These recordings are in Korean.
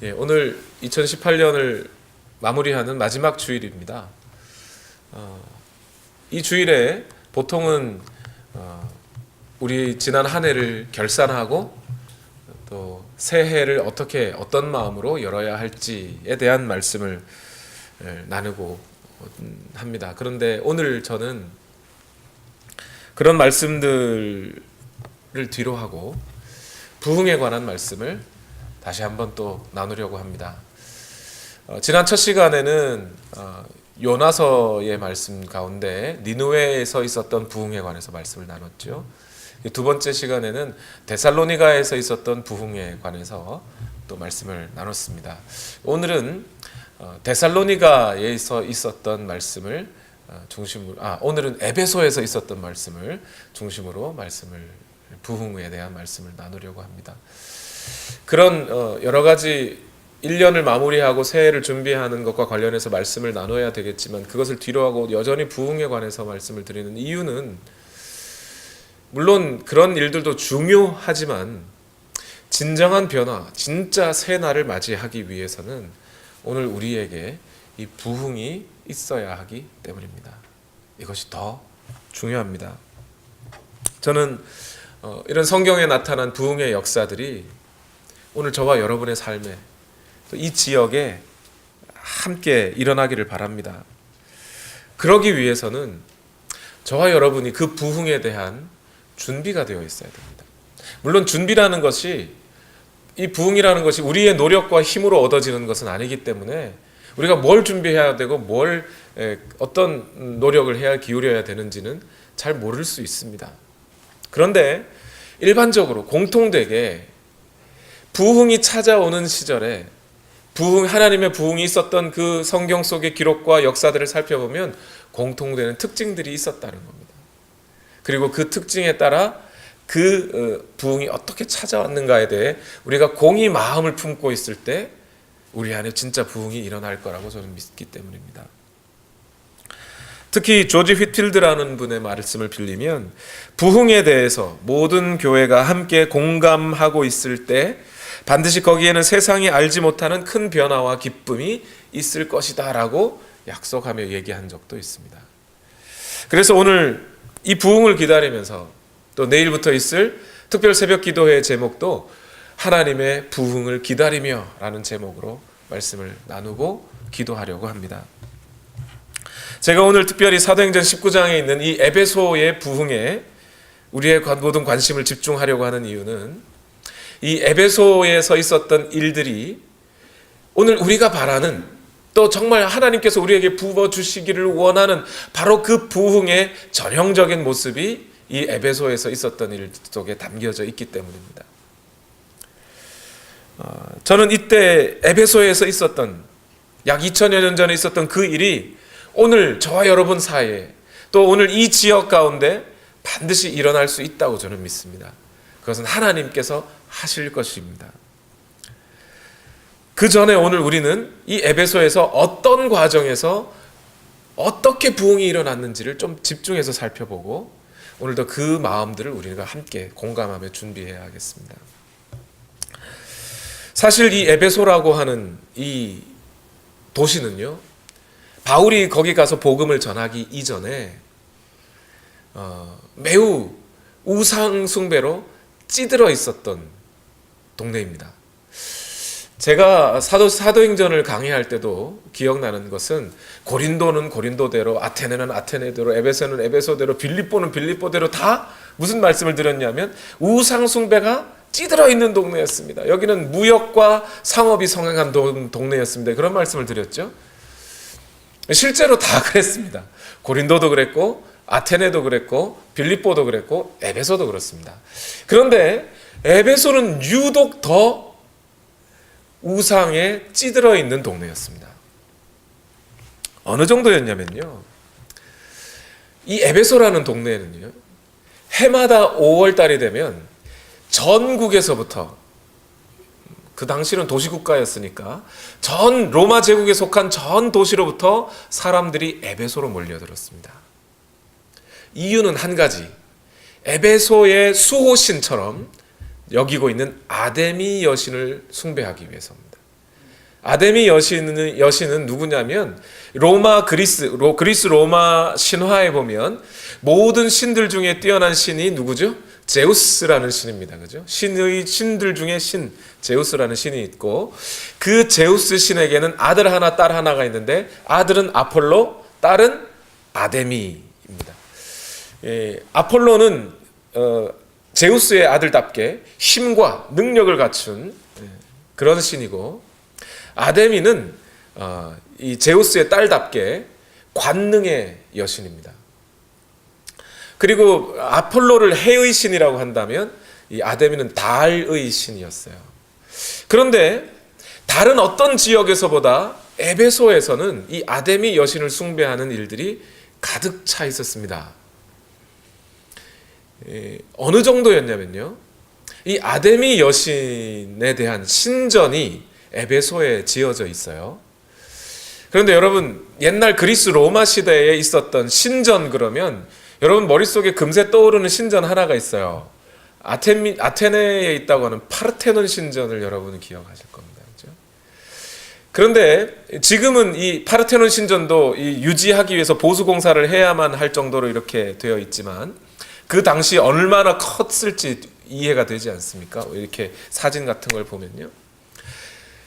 오늘 2018년을 마무리하는 마지막 주일입니다. 이 주일에 보통은 우리 지난 한 해를 결산하고 또 새해를 어떤 마음으로 열어야 할지에 대한 말씀을 나누고 합니다. 그런데 오늘 저는 그런 말씀들을 뒤로 하고 부흥에 관한 말씀을 다시 한번 또 나누려고 합니다. 지난 첫 시간에는 요나서의 말씀 가운데 니느웨에서 있었던 부흥에 관해서 말씀을 나눴죠. 두 번째 시간에는 데살로니가에서 있었던 부흥에 관해서 또 말씀을 나눴습니다. 오늘은 데살로니가에서 있었던 말씀을 중심으로 오늘은 에베소에서 있었던 말씀을 중심으로 부흥에 대한 말씀을 나누려고 합니다. 그런 여러 가지 1년을 마무리하고 새해를 준비하는 것과 관련해서 말씀을 나눠야 되겠지만 그것을 뒤로 하고 여전히 부흥에 관해서 말씀을 드리는 이유는 물론 그런 일들도 중요하지만 진정한 변화, 진짜 새 날을 맞이하기 위해서는 오늘 우리에게 이 부흥이 있어야 하기 때문입니다. 이것이 더 중요합니다. 저는 이런 성경에 나타난 부흥의 역사들이 오늘 저와 여러분의 삶에 또 이 지역에 함께 일어나기를 바랍니다. 그러기 위해서는 저와 여러분이 그 부흥에 대한 준비가 되어 있어야 됩니다. 물론 준비라는 것이 이 부흥이라는 것이 우리의 노력과 힘으로 얻어지는 것은 아니기 때문에 우리가 뭘 준비해야 되고 어떤 노력을 기울여야 되는지는 잘 모를 수 있습니다. 그런데 일반적으로 공통되게 부흥이 찾아오는 시절에 하나님의 부흥이 있었던 그 성경 속의 기록과 역사들을 살펴보면 공통되는 특징들이 있었다는 겁니다. 그리고 그 특징에 따라 그 부흥이 어떻게 찾아왔는가에 대해 우리가 공의 마음을 품고 있을 때 우리 안에 진짜 부흥이 일어날 거라고 저는 믿기 때문입니다. 특히 조지 휘필드라는 분의 말씀을 빌리면 부흥에 대해서 모든 교회가 함께 공감하고 있을 때 반드시 거기에는 세상이 알지 못하는 큰 변화와 기쁨이 있을 것이다 라고 약속하며 얘기한 적도 있습니다. 그래서 오늘 이 부흥을 기다리면서 또 내일부터 있을 특별 새벽 기도회의 제목도 하나님의 부흥을 기다리며 라는 제목으로 말씀을 나누고 기도하려고 합니다. 제가 오늘 특별히 사도행전 19장에 있는 이 에베소의 부흥에 우리의 모든 관심을 집중하려고 하는 이유는 이 에베소에서 있었던 일들이 오늘 우리가 바라는 또 정말 하나님께서 우리에게 부어주시기를 원하는 바로 그 부흥의 전형적인 모습이 이 에베소에서 있었던 일 속에 담겨져 있기 때문입니다. 저는 이때 에베소에서 있었던 약 2000여 년 전에 있었던 그 일이 오늘 저와 여러분 사이에 또 오늘 이 지역 가운데 반드시 일어날 수 있다고 저는 믿습니다. 그것은 하나님께서 하실 것입니다. 그 전에 오늘 우리는 이 에베소에서 어떤 과정에서 어떻게 부흥이 일어났는지를 좀 집중해서 살펴보고 오늘도 그 마음들을 우리가 함께 공감하며 준비해야 하겠습니다. 사실 이 에베소라고 하는 이 도시는요, 바울이 거기 가서 복음을 전하기 이전에 매우 우상 숭배로 찌들어 있었던 동네입니다. 제가 사도행전을 강의할 때도 기억나는 것은 고린도는 고린도대로, 아테네는 아테네대로, 에베소는 에베소대로, 빌립보는 빌립보대로 다 무슨 말씀을 드렸냐면 우상 숭배가 찌들어 있는 동네였습니다. 여기는 무역과 상업이 성행한 동네였습니다. 그런 말씀을 드렸죠. 실제로 다 그랬습니다. 고린도도 그랬고 아테네도 그랬고 빌립보도 그랬고 에베소도 그렇습니다. 그런데 에베소는 유독 더 우상에 찌들어 있는 동네였습니다. 어느 정도였냐면요, 이 에베소라는 동네에는요, 해마다 5월달이 되면 전국에서부터, 그 당시는 도시국가였으니까 전 로마 제국에 속한 전 도시로부터 사람들이 에베소로 몰려들었습니다. 이유는 한 가지, 에베소의 수호신처럼 여기고 있는 아데미 여신을 숭배하기 위해서입니다. 아데미 여신은 누구냐면 그리스 로마 신화에 보면 모든 신들 중에 뛰어난 신이 누구죠? 제우스라는 신입니다. 그죠? 신들 중에 신, 제우스라는 신이 있고, 그 제우스 신에게는 아들 하나, 딸 하나가 있는데, 아들은 아폴로, 딸은 아데미입니다. 아폴로는 제우스의 아들답게 힘과 능력을 갖춘 그런 신이고, 아데미는 이 제우스의 딸답게 관능의 여신입니다. 그리고 아폴로를 해의 신이라고 한다면 이 아데미는 달의 신이었어요. 그런데 다른 어떤 지역에서보다 에베소에서는 이 아데미 여신을 숭배하는 일들이 가득 차 있었습니다. 어느 정도였냐면요, 이 아데미 여신에 대한 신전이 에베소에 지어져 있어요. 그런데 여러분, 옛날 그리스 로마 시대에 있었던 신전 그러면 여러분 머릿속에 금세 떠오르는 신전 하나가 있어요. 아테네에 있다고 하는 파르테논 신전을 여러분은 기억하실 겁니다. 그렇죠? 그런데 지금은 이 파르테논 신전도 유지하기 위해서 보수 공사를 해야만 할 정도로 이렇게 되어 있지만, 그 당시 얼마나 컸을지 이해가 되지 않습니까? 이렇게 사진 같은 걸 보면요.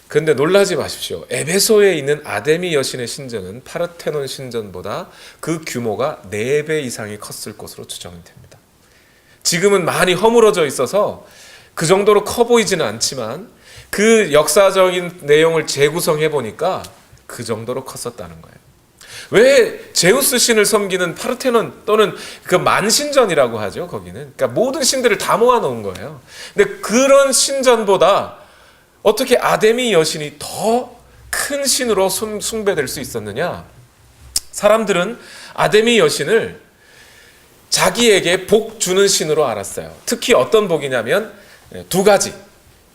그런데 놀라지 마십시오. 에베소에 있는 아데미 여신의 신전은 파르테논 신전보다 그 규모가 4배 이상이 컸을 것으로 추정이 됩니다. 지금은 많이 허물어져 있어서 그 정도로 커 보이지는 않지만, 그 역사적인 내용을 재구성해 보니까 그 정도로 컸었다는 거예요. 왜 제우스 신을 섬기는 파르테논 또는 그 만신전이라고 하죠, 거기는. 그러니까 모든 신들을 다 모아놓은 거예요. 근데 그런 신전보다 어떻게 아데미 여신이 더 큰 신으로 숭배될 수 있었느냐? 사람들은 아데미 여신을 자기에게 복 주는 신으로 알았어요. 특히 어떤 복이냐면 2가지.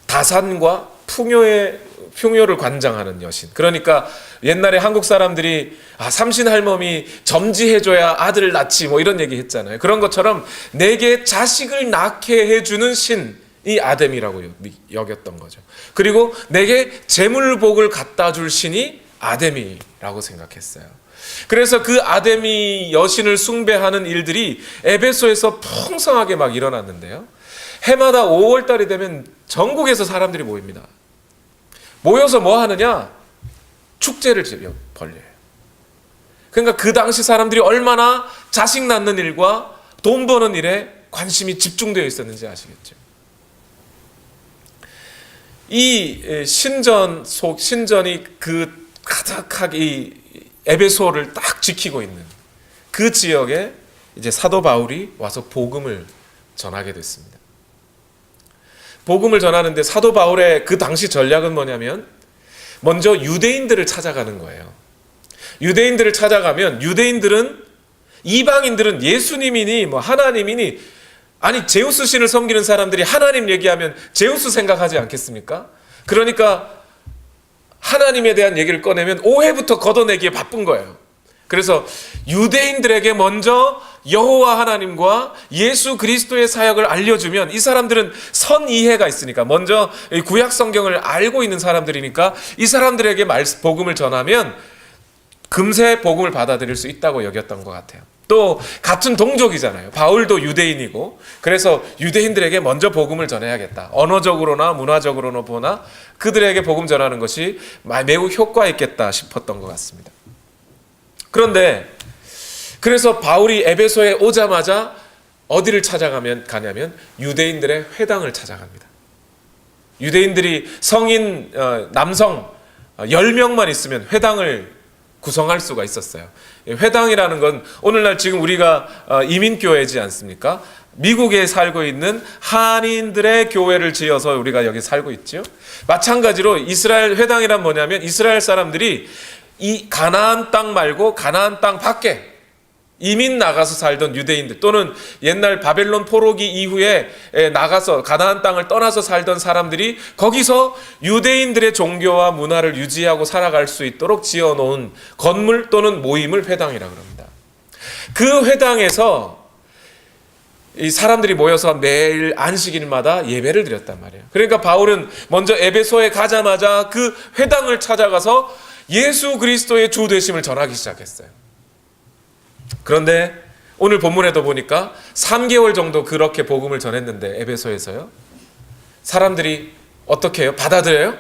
다산과 풍요를 관장하는 여신. 그러니까 옛날에 한국 사람들이 삼신할멈이 점지해줘야 아들을 낳지 뭐 이런 얘기 했잖아요. 그런 것처럼 내게 자식을 낳게 해주는 신이 아데미라고 여겼던 거죠. 그리고 내게 재물복을 갖다 줄 신이 아데미라고 생각했어요. 그래서 그 아데미 여신을 숭배하는 일들이 에베소에서 풍성하게 막 일어났는데요. 해마다 5월달이 되면 전국에서 사람들이 모입니다. 모여서 뭐 하느냐? 축제를 벌려요. 그러니까 그 당시 사람들이 얼마나 자식 낳는 일과 돈 버는 일에 관심이 집중되어 있었는지 아시겠죠? 이 신전이 그 가득하게 이 에베소를 딱 지키고 있는 그 지역에 이제 사도 바울이 와서 복음을 전하게 됐습니다. 복음을 전하는데 사도 바울의 그 당시 전략은 뭐냐면 먼저 유대인들을 찾아가는 거예요. 유대인들을 찾아가면 이방인들은 예수님이니 뭐 하나님이니, 아니 제우스 신을 섬기는 사람들이 하나님 얘기하면 제우스 생각하지 않겠습니까? 그러니까 하나님에 대한 얘기를 꺼내면 오해부터 걷어내기에 바쁜 거예요. 그래서 유대인들에게 먼저 여호와 하나님과 예수 그리스도의 사역을 알려주면 이 사람들은 선이해가 있으니까, 먼저 구약 성경을 알고 있는 사람들이니까 이 사람들에게 복음을 전하면 금세 복음을 받아들일 수 있다고 여겼던 것 같아요. 또 같은 동족이잖아요. 바울도 유대인이고, 그래서 유대인들에게 먼저 복음을 전해야겠다. 언어적으로나 문화적으로나 보나 그들에게 복음 전하는 것이 매우 효과 있겠다 싶었던 것 같습니다. 그런데 그래서 바울이 에베소에 오자마자 어디를 가냐면 유대인들의 회당을 찾아갑니다. 유대인들이 성인 남성 10명만 있으면 회당을 구성할 수가 있었어요. 회당이라는 건 오늘날 지금 우리가 이민교회지 않습니까? 미국에 살고 있는 한인들의 교회를 지어서 우리가 여기 살고 있죠. 마찬가지로 이스라엘 회당이란 뭐냐면 이스라엘 사람들이 이 가나안 땅 말고 가나안 땅 밖에 이민 나가서 살던 유대인들, 또는 옛날 바벨론 포로기 이후에 나가서 가나안 땅을 떠나서 살던 사람들이 거기서 유대인들의 종교와 문화를 유지하고 살아갈 수 있도록 지어놓은 건물 또는 모임을 회당이라고 합니다. 그 회당에서 이 사람들이 모여서 매일 안식일마다 예배를 드렸단 말이에요. 그러니까 바울은 먼저 에베소에 가자마자 그 회당을 찾아가서 예수 그리스도의 주 되심을 전하기 시작했어요. 그런데 오늘 본문에도 보니까 3개월 정도 그렇게 복음을 전했는데 에베소에서요, 사람들이 어떻게 해요? 받아들여요?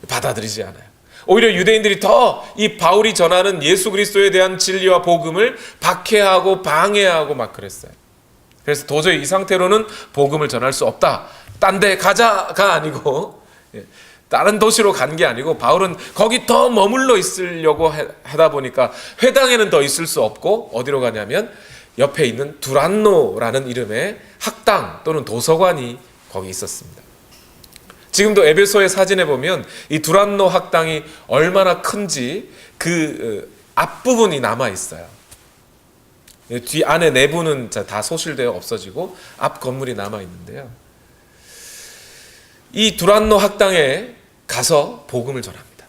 받아들이지 않아요. 오히려 유대인들이 더 이 바울이 전하는 예수 그리스도에 대한 진리와 복음을 박해하고 방해하고 막 그랬어요. 그래서 도저히 이 상태로는 복음을 전할 수 없다. 딴 데 가자가 아니고, 다른 도시로 간 게 아니고 바울은 거기 더 머물러 있으려고 하다 보니까 회당에는 더 있을 수 없고 어디로 가냐면 옆에 있는 두란노라는 이름의 학당 또는 도서관이 거기 있었습니다. 지금도 에베소의 사진에 보면 이 두란노 학당이 얼마나 큰지 그 앞부분이 남아 있어요. 뒤 안에 내부는 다 소실되어 없어지고 앞 건물이 남아 있는데요. 이 두란노 학당에 가서 복음을 전합니다.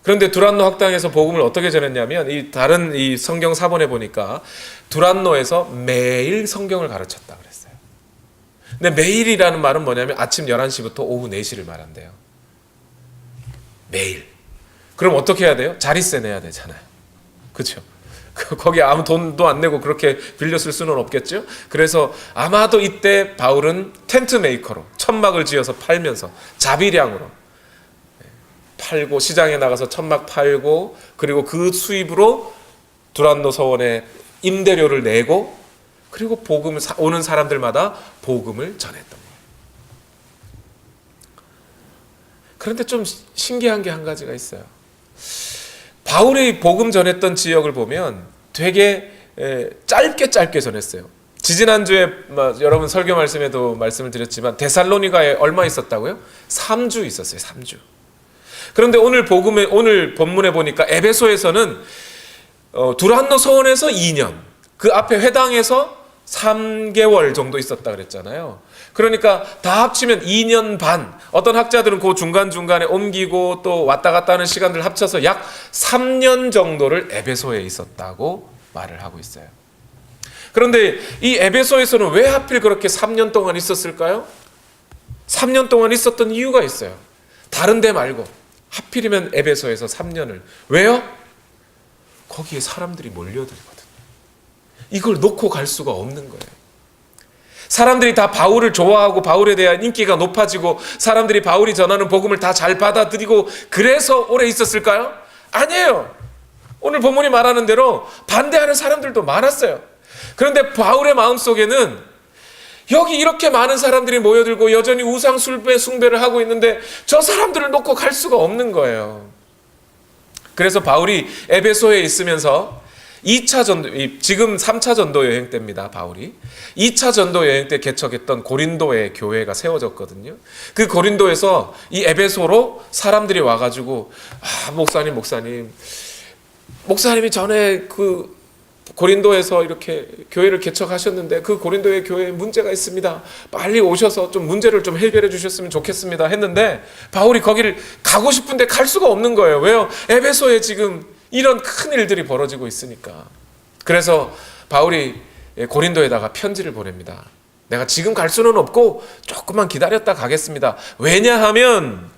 그런데 두란노 학당에서 복음을 어떻게 전했냐면 이 다른 이 성경 사본에 보니까 두란노에서 매일 성경을 가르쳤다 그랬어요. 근데 매일이라는 말은 뭐냐면 아침 11시부터 오후 4시를 말한대요. 매일. 그럼 어떻게 해야 돼요? 자릿세 내야 되잖아요. 그렇죠? 거기 아무 돈도 안 내고 그렇게 빌렸을 수는 없겠죠. 그래서 아마도 이때 바울은 텐트 메이커로 천막을 지어서 팔면서 자비량으로 팔고 시장에 나가서 천막 팔고 그리고 그 수입으로 두란노 서원에 임대료를 내고 그리고 복음을 오는 사람들마다 복음을 전했던 거예요. 그런데 좀 신기한 게 한 가지가 있어요. 바울이 복음 전했던 지역을 보면 되게 짧게 전했어요. 지지난주에 여러분 설교 말씀에도 말씀을 드렸지만 데살로니가에 얼마 있었다고요? 3주 있었어요. 3주. 그런데 오늘 본문에 보니까 에베소에서는 두란노 서원에서 2년, 그 앞에 회당에서 3개월 정도 있었다 그랬잖아요. 그러니까 다 합치면 2년 반, 어떤 학자들은 그 중간중간에 옮기고 또 왔다 갔다 하는 시간들 합쳐서 약 3년 정도를 에베소에 있었다고 말을 하고 있어요. 그런데 이 에베소에서는 왜 하필 그렇게 3년 동안 있었을까요? 3년 동안 있었던 이유가 있어요. 다른 데 말고 하필이면 에베소에서 3년을. 왜요? 거기에 사람들이 몰려들거든요. 이걸 놓고 갈 수가 없는 거예요. 사람들이 다 바울을 좋아하고 바울에 대한 인기가 높아지고 사람들이 바울이 전하는 복음을 다 잘 받아들이고 그래서 오래 있었을까요? 아니에요. 오늘 본문이 말하는 대로 반대하는 사람들도 많았어요. 그런데 바울의 마음속에는 여기 이렇게 많은 사람들이 모여들고 여전히 우상 숭배를 하고 있는데 저 사람들을 놓고 갈 수가 없는 거예요. 그래서 바울이 에베소에 있으면서 2차 전도, 지금 3차 전도 여행 때입니다. 바울이 2차 전도 여행 때 개척했던 고린도의 교회가 세워졌거든요. 그 고린도에서 이 에베소로 사람들이 와가지고 목사님이 전에 그 고린도에서 이렇게 교회를 개척하셨는데 그 고린도의 교회에 문제가 있습니다. 빨리 오셔서 좀 문제를 좀 해결해 주셨으면 좋겠습니다 했는데 바울이 거기를 가고 싶은데 갈 수가 없는 거예요. 왜요? 에베소에 지금 이런 큰 일들이 벌어지고 있으니까. 그래서 바울이 고린도에다가 편지를 보냅니다. 내가 지금 갈 수는 없고 조금만 기다렸다 가겠습니다. 왜냐하면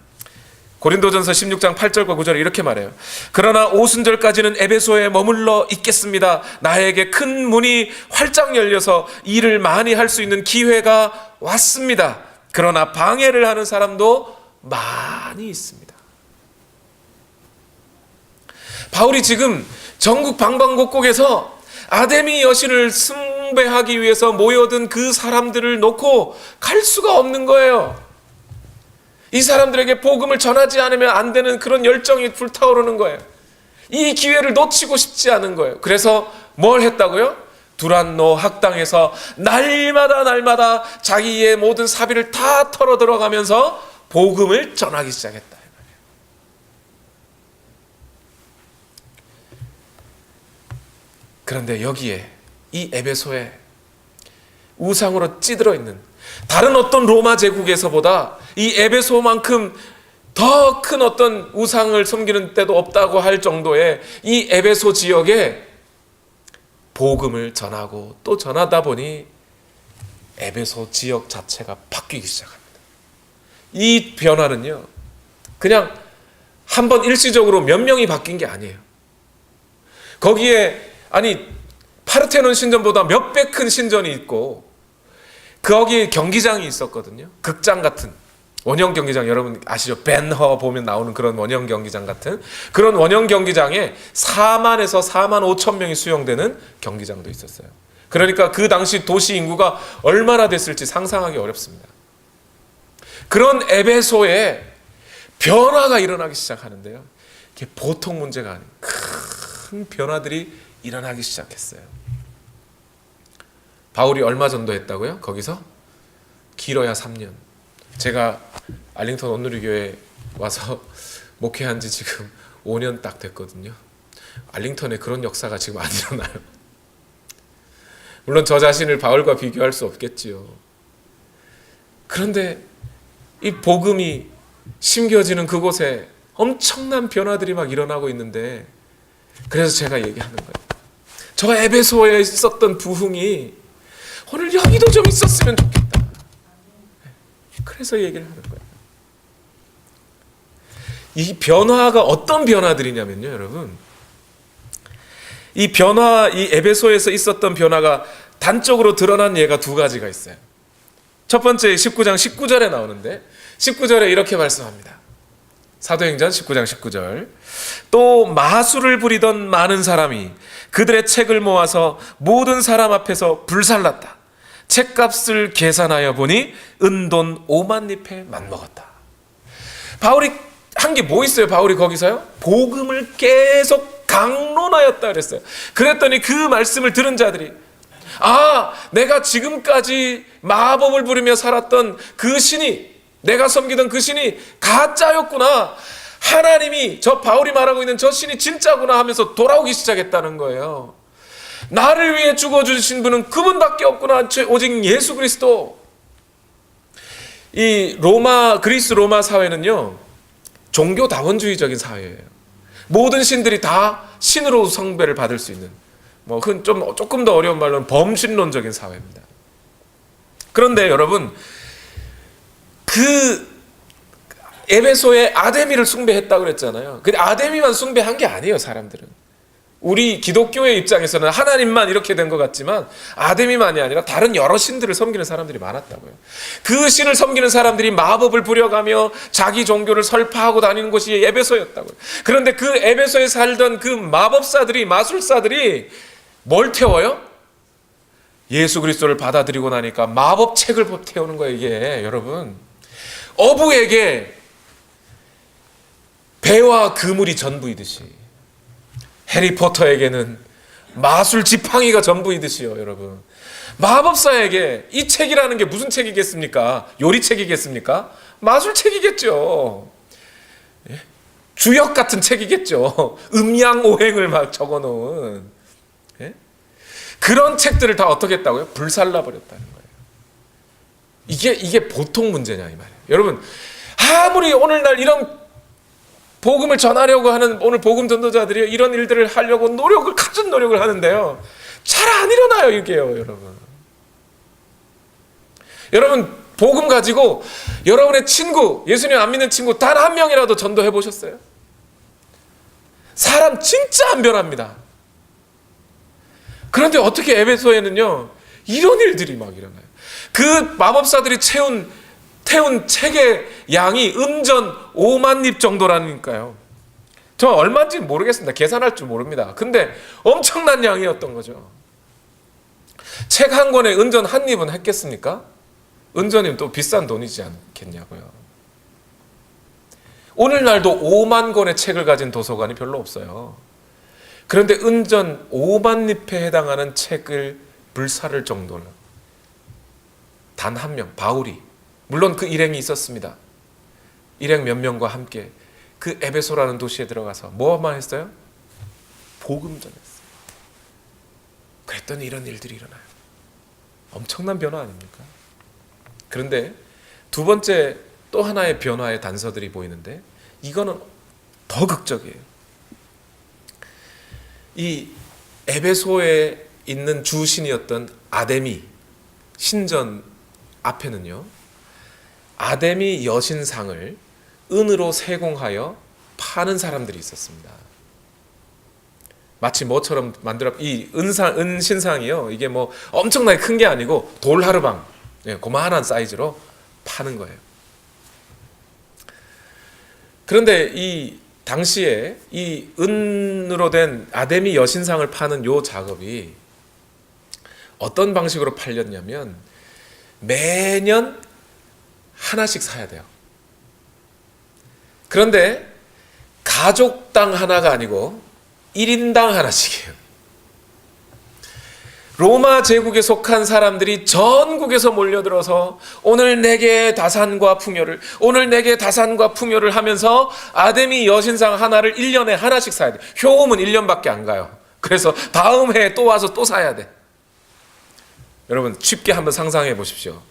고린도전서 16장 8절과 9절에 이렇게 말해요. 그러나 오순절까지는 에베소에 머물러 있겠습니다. 나에게 큰 문이 활짝 열려서 일을 많이 할 수 있는 기회가 왔습니다. 그러나 방해를 하는 사람도 많이 있습니다. 바울이 지금 전국 방방곡곡에서 아데미 여신을 숭배하기 위해서 모여든 그 사람들을 놓고 갈 수가 없는 거예요. 이 사람들에게 복음을 전하지 않으면 안 되는 그런 열정이 불타오르는 거예요. 이 기회를 놓치고 싶지 않은 거예요. 그래서 뭘 했다고요? 두란노 학당에서 날마다 자기의 모든 사비를 다 털어 들어가면서 복음을 전하기 시작했다. 그런데 여기에 이 에베소에 우상으로 찌들어 있는 다른 어떤 로마 제국에서보다 이 에베소만큼 더 큰 어떤 우상을 섬기는 때도 없다고 할 정도의 이 에베소 지역에 복음을 전하고 또 전하다 보니 에베소 지역 자체가 바뀌기 시작합니다. 이 변화는요, 그냥 한번 일시적으로 몇 명이 바뀐 게 아니에요. 거기에 파르테논 신전보다 몇 배 큰 신전이 있고 거기에 경기장이 있었거든요. 극장 같은 원형 경기장, 여러분 아시죠? 벤허 보면 나오는 그런 원형 경기장 같은 그런 원형 경기장에 4만에서 4만 5천 명이 수용되는 경기장도 있었어요. 그러니까 그 당시 도시 인구가 얼마나 됐을지 상상하기 어렵습니다. 그런 에베소에 변화가 일어나기 시작하는데요, 이게 보통 문제가 아니에요. 큰 변화들이 일어나기 시작했어요. 바울이 얼마 전도했다고요? 거기서? 길어야 3년. 제가 알링턴 온누리교회 와서 목회한 지 지금 5년 딱 됐거든요. 알링턴에 그런 역사가 지금 안 일어나요. 물론 저 자신을 바울과 비교할 수 없겠지요. 그런데 이 복음이 심겨지는 그곳에 엄청난 변화들이 막 일어나고 있는데, 그래서 제가 얘기하는 거예요. 저 에베소에 있었던 부흥이 오늘 여기도 좀 있었으면 좋겠다. 그래서 얘기를 하는 거예요. 이 변화가 어떤 변화들이냐면요, 여러분. 이 에베소에서 있었던 변화가 단적으로 드러난 예가 두 가지가 있어요. 첫 번째 19장 19절에 나오는데, 19절에 이렇게 말씀합니다. 사도행전 19장 19절. 또 마술을 부리던 많은 사람이 그들의 책을 모아서 모든 사람 앞에서 불살랐다. 책값을 계산하여 보니 은돈 5만 립에 맞먹었다. 바울이 한 게 뭐 있어요? 바울이 거기서요? 복음을 계속 강론하였다 그랬어요. 그랬더니 그 말씀을 들은 자들이, 내가 지금까지 마법을 부리며 살았던 그 신이, 내가 섬기던 그 신이 가짜였구나. 하나님이, 저 바울이 말하고 있는 저 신이 진짜구나 하면서 돌아오기 시작했다는 거예요. 나를 위해 죽어주신 분은 그분밖에 없구나. 오직 예수 그리스도. 이 그리스 로마 사회는요, 종교다원주의적인 사회예요. 모든 신들이 다 신으로 성배를 받을 수 있는, 그건 조금 더 어려운 말로는 범신론적인 사회입니다. 그런데 여러분, 그 에베소에 아데미를 숭배했다고 그랬잖아요. 근데 아데미만 숭배한 게 아니에요, 사람들은. 우리 기독교의 입장에서는 하나님만 이렇게 된 것 같지만 아데미만이 아니라 다른 여러 신들을 섬기는 사람들이 많았다고요. 그 신을 섬기는 사람들이 마법을 부려가며 자기 종교를 설파하고 다니는 곳이 에베소였다고요. 그런데 그 에베소에 살던 그 마법사들이, 마술사들이 뭘 태워요? 예수 그리스도를 받아들이고 나니까 마법책을 태우는 거예요. 이게 여러분, 어부에게 배와 그물이 전부이듯이 해리포터에게는 마술 지팡이가 전부이듯이요. 여러분, 마법사에게 이 책이라는 게 무슨 책이겠습니까? 요리책이겠습니까? 마술책이겠죠. 주역 같은 책이겠죠. 음양오행을 막 적어놓은 그런 책들을 다 어떻게 했다고요? 불살라버렸다는 거예요. 이게 보통 문제냐 이 말이에요. 여러분, 아무리 오늘날 이런 복음을 전하려고 하는 오늘 복음 전도자들이 이런 일들을 하려고 갖은 노력을 하는데요, 잘 안 일어나요. 이게요, 여러분. 여러분, 복음 가지고 여러분의 친구, 예수님 안 믿는 친구 단 한 명이라도 전도해 보셨어요? 사람 진짜 안 변합니다. 그런데 어떻게 에베소에는요, 이런 일들이 막 일어나요. 그 마법사들이 태운 책의 양이 음전 5만 립 정도라니까요. 저 얼마인지 모르겠습니다. 계산할 줄 모릅니다. 근데 엄청난 양이었던 거죠. 책 한 권에 은전 한 립은 했겠습니까? 은전이면 또 비싼 돈이지 않겠냐고요. 오늘날도 5만 권의 책을 가진 도서관이 별로 없어요. 그런데 은전 5만 립에 해당하는 책을 불사를 정도로 단 한 명, 바울이, 물론 그 일행이 있었습니다. 일행 몇 명과 함께 그 에베소라는 도시에 들어가서 뭐만 했어요? 복음 전했어요. 그랬더니 이런 일들이 일어나요. 엄청난 변화 아닙니까? 그런데 두 번째 또 하나의 변화의 단서들이 보이는데, 이거는 더 극적이에요. 이 에베소에 있는 주신이었던 아데미, 신전 앞에는요, 아데미 여신상을 은으로 세공하여 파는 사람들이 있었습니다. 마치 뭐처럼 만들어, 이 은신상이요, 이게 뭐 엄청나게 큰 게 아니고 돌하르방, 고만한 사이즈로 파는 거예요. 그런데 이 당시에 이 은으로 된 아데미 여신상을 파는 요 작업이 어떤 방식으로 팔렸냐면, 매년 하나씩 사야 돼요. 그런데 가족당 하나가 아니고 1인당 하나씩이에요. 로마 제국에 속한 사람들이 전국에서 몰려들어서 오늘 내게 다산과 풍요를, 오늘 내게 다산과 풍요를 하면서 아데미 여신상 하나를 1년에 하나씩 사야 돼. 효험은 1년밖에 안 가요. 그래서 다음 해에 또 와서 또 사야 돼. 여러분 쉽게 한번 상상해 보십시오.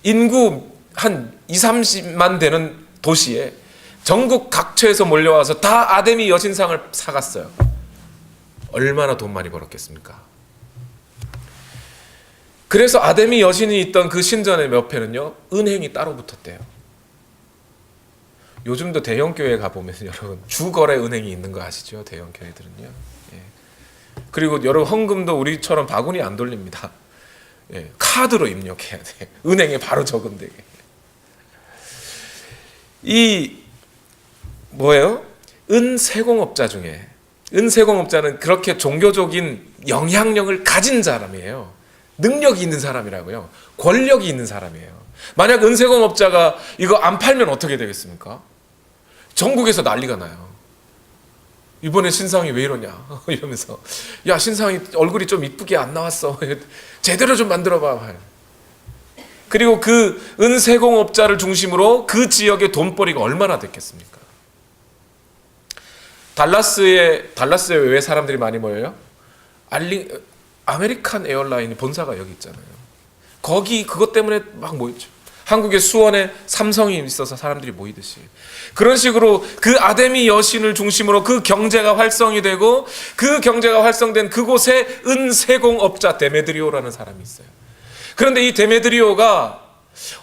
인구 한 2, 30만 되는 도시에 전국 각처에서 몰려와서 다 아데미 여신상을 사갔어요. 얼마나 돈 많이 벌었겠습니까? 그래서 아데미 여신이 있던 그 신전의 옆에는요, 은행이 따로 붙었대요. 요즘도 대형 교회 가보면 여러분 주거래 은행이 있는 거 아시죠? 대형 교회들은요. 예. 그리고 여러분 헌금도 우리처럼 바구니 안 돌립니다. 예. 카드로 입력해야 돼. 은행에 바로 적금되게. 이 뭐예요? 은세공업자 중에, 은세공업자는 그렇게 종교적인 영향력을 가진 사람이에요. 능력이 있는 사람이라고요. 권력이 있는 사람이에요. 만약 은세공업자가 이거 안 팔면 어떻게 되겠습니까? 전국에서 난리가 나요. 이번에 신상이 왜 이러냐 이러면서, 야 신상이 얼굴이 좀 이쁘게 안 나왔어, 제대로 좀 만들어봐. 그리고 그 은세공업자를 중심으로 그 지역의 돈벌이가 얼마나 됐겠습니까? 달라스에 왜 사람들이 많이 모여요? 아메리칸 에어라인 본사가 여기 있잖아요. 거기 그것 때문에 막 모였죠. 한국의 수원에 삼성이 있어서 사람들이 모이듯이. 그런 식으로 그 아데미 여신을 중심으로 그 경제가 활성이 되고, 그 경제가 활성된 그곳에 은세공업자 데메드리오라는 사람이 있어요. 그런데 이 데메드리오가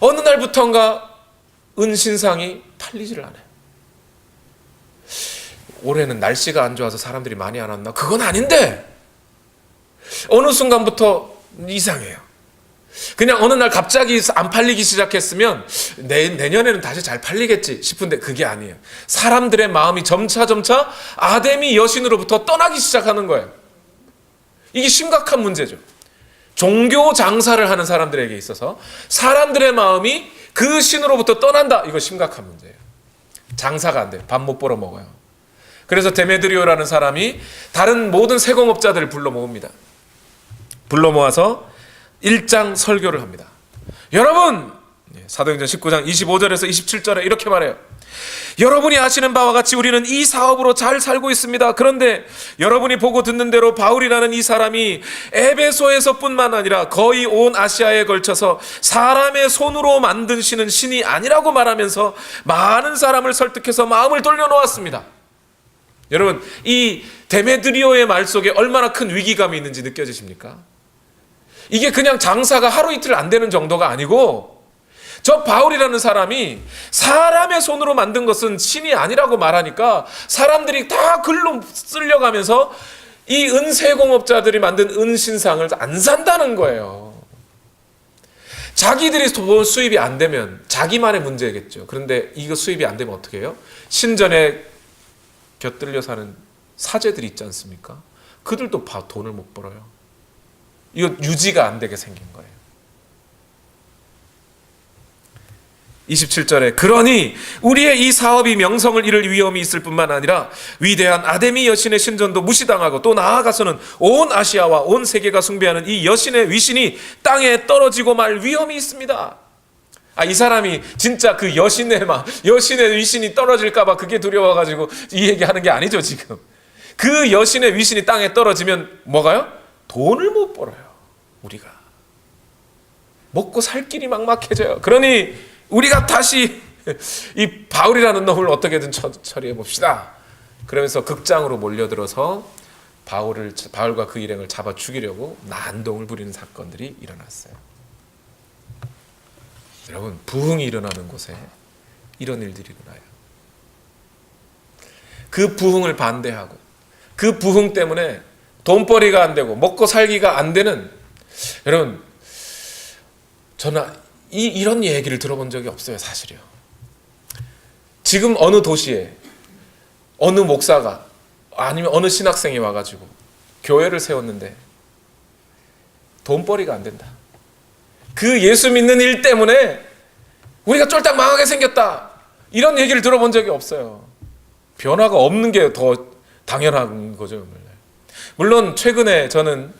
어느 날부턴가 은신상이 팔리지를 않아요. 올해는 날씨가 안 좋아서 사람들이 많이 안 왔나? 그건 아닌데 어느 순간부터 이상해요. 그냥 어느 날 갑자기 안 팔리기 시작했으면 내년에는 다시 잘 팔리겠지 싶은데 그게 아니에요. 사람들의 마음이 점차 아데미 여신으로부터 떠나기 시작하는 거예요. 이게 심각한 문제죠. 종교 장사를 하는 사람들에게 있어서 사람들의 마음이 그 신으로부터 떠난다. 이거 심각한 문제예요. 장사가 안 돼요. 밥 못 벌어 먹어요. 그래서 데메드리오라는 사람이 다른 모든 세공업자들을 불러 모읍니다. 불러 모아서 1장 설교를 합니다. 여러분, 사도행전 19장 25절에서 27절에 이렇게 말해요. 여러분이 아시는 바와 같이 우리는 이 사업으로 잘 살고 있습니다. 그런데 여러분이 보고 듣는 대로 바울이라는 이 사람이 에베소에서뿐만 아니라 거의 온 아시아에 걸쳐서 사람의 손으로 만든 신은 신이 아니라고 말하면서 많은 사람을 설득해서 마음을 돌려놓았습니다. 여러분, 이 데메드리오의 말 속에 얼마나 큰 위기감이 있는지 느껴지십니까? 이게 그냥 장사가 하루 이틀 안 되는 정도가 아니고, 저 바울이라는 사람이 사람의 손으로 만든 것은 신이 아니라고 말하니까 사람들이 다 글로 쓸려가면서 이 은세공업자들이 만든 은신상을 안 산다는 거예요. 자기들이 돈 수입이 안 되면 자기만의 문제겠죠. 그런데 이거 수입이 안 되면 어떻게 해요? 신전에 곁들여 사는 사제들이 있지 않습니까? 그들도 돈을 못 벌어요. 이거 유지가 안 되게 생긴 거예요. 27절에 그러니 우리의 이 사업이 명성을 잃을 위험이 있을 뿐만 아니라 위대한 아데미 여신의 신전도 무시당하고, 또 나아가서는 온 아시아와 온 세계가 숭배하는 이 여신의 위신이 땅에 떨어지고 말 위험이 있습니다. 이 사람이 진짜 그 여신의 위신이 떨어질까 봐 그게 두려워가지고 이 얘기하는 게 아니죠. 지금 그 여신의 위신이 땅에 떨어지면 뭐가요? 돈을 못 벌어요. 우리가 먹고 살 길이 막막해져요. 그러니 우리가 다시 이 바울이라는 놈을 어떻게든 처리해 봅시다. 그러면서 극장으로 몰려들어서 바울과 그 일행을 잡아 죽이려고 난동을 부리는 사건들이 일어났어요. 여러분, 부흥이 일어나는 곳에 이런 일들이 일어나요. 그 부흥을 반대하고 그 부흥 때문에 돈벌이가 안 되고 먹고 살기가 안 되는, 여러분, 저는 이런 얘기를 들어본 적이 없어요, 사실이요. 지금 어느 도시에 어느 목사가 아니면 어느 신학생이 와가지고 교회를 세웠는데 돈벌이가 안 된다. 그 예수 믿는 일 때문에 우리가 쫄딱 망하게 생겼다. 이런 얘기를 들어본 적이 없어요. 변화가 없는 게 더 당연한 거죠. 물론 최근에 저는